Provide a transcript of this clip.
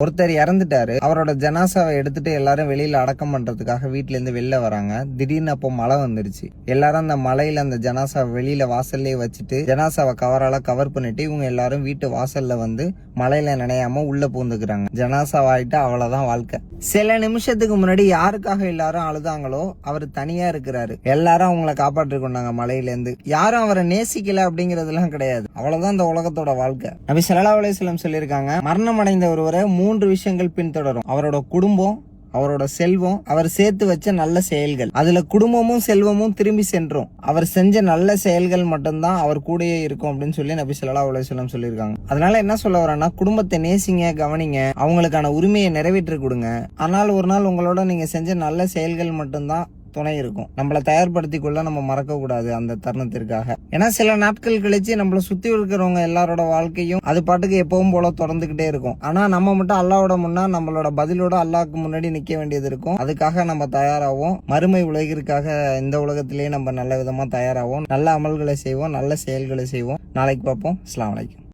ஒருத்தர் இறந்துட்டாரு. அவரோட ஜனாசாவை எடுத்துட்டு எல்லாரும் வெளியில அடக்கம் பண்றதுக்காக வீட்டுல இருந்து வெளில வராங்க. திடீர்னு அப்போ மழை வந்துருச்சு. எல்லாரும் அந்த மழையில அந்த ஜனாசாவை வெளியில வாசல்லே வச்சுட்டு ஜனாசாவை கவரால கவர் பண்ணிட்டு இவங்க எல்லாரும் வீட்டு வாசல்ல வந்து மழையில நினையாம உள்ள பூந்துக்கிறாங்க. ஜனாசாவாயிட்டு அவ்வளவுதான் வாழ்க்கை. சில நிமிஷத்துக்கு முன்னாடி யாருக்காக எல்லாரும் அழுதாங்களோ அவர் தனியா இருக்கிறாரு. எல்லாரும் அவங்கள காப்பாற்றி கொண்டாங்க மழையில இருந்து. யாரும் அவரை நேசிக்கல அப்படிங்கறதுலாம் கிடையாது. அவ்வளவுதான் இந்த உலகத்தோட வாழ்க்கை. நபி ஸல்லல்லாஹு அலைஹி வஸல்லம் சொல்லியிருக்காங்க, மரணம் அடைந்த ஒருவரை 3 விஷயங்கள் பின்தொடரும். அவரோட குடும்பம், அவரோட செல்வம், அவர் சேர்த்து வச்ச நல்ல செயல்கள். அதுல குடும்பமும் செல்வமும் திரும்பி சென்றும். அவர் செஞ்ச நல்ல செயல்கள் மட்டும்தான் அவர் கூடயே இருக்கும் அப்படின்னு சொல்லி நபி ஸல்லல்லாஹு அலைஹி வஸல்லம் சொல்லியிருக்காங்க. அதனால என்ன சொல்ல வரேன்னா, குடும்பத்தை நேசிங்க, கவனிங்க, அவங்களுக்கான உரிமையை நிறைவேற்றி கொடுங்க. ஆனால் ஒரு நாள் உங்களோட நீங்க செஞ்ச நல்ல செயல்கள் மட்டும்தான் துணை இருக்கும். நம்மளை தயார்படுத்தி கொள்ள நம்ம மறக்க கூடாது அந்த தருணத்திற்காக. ஏன்னா சில நாட்கள் கழிச்சு நம்மள சுத்தி இருக்கிறவங்க எல்லாரோட வாழ்க்கையும் அது பாட்டுக்கு எப்பவும் போல தொடர்ந்துகிட்டே இருக்கும். ஆனா நம்ம மட்டும் அல்லாஹ்வோட முன்னா நம்மளோட பதிலோட அல்லாஹ்க்கு முன்னாடி நிக்க வேண்டியது இருக்கும். அதுக்காக நம்ம தயாராகும். மறுமை உலகிற்காக இந்த உலகத்திலேயே நம்ம நல்ல விதமா தயாராகும். நல்ல அமல்களை செய்வோம், நல்ல செயல்களை செய்வோம். நாளைக்கு பார்ப்போம். அஸ்ஸலாமு அலைக்கும்.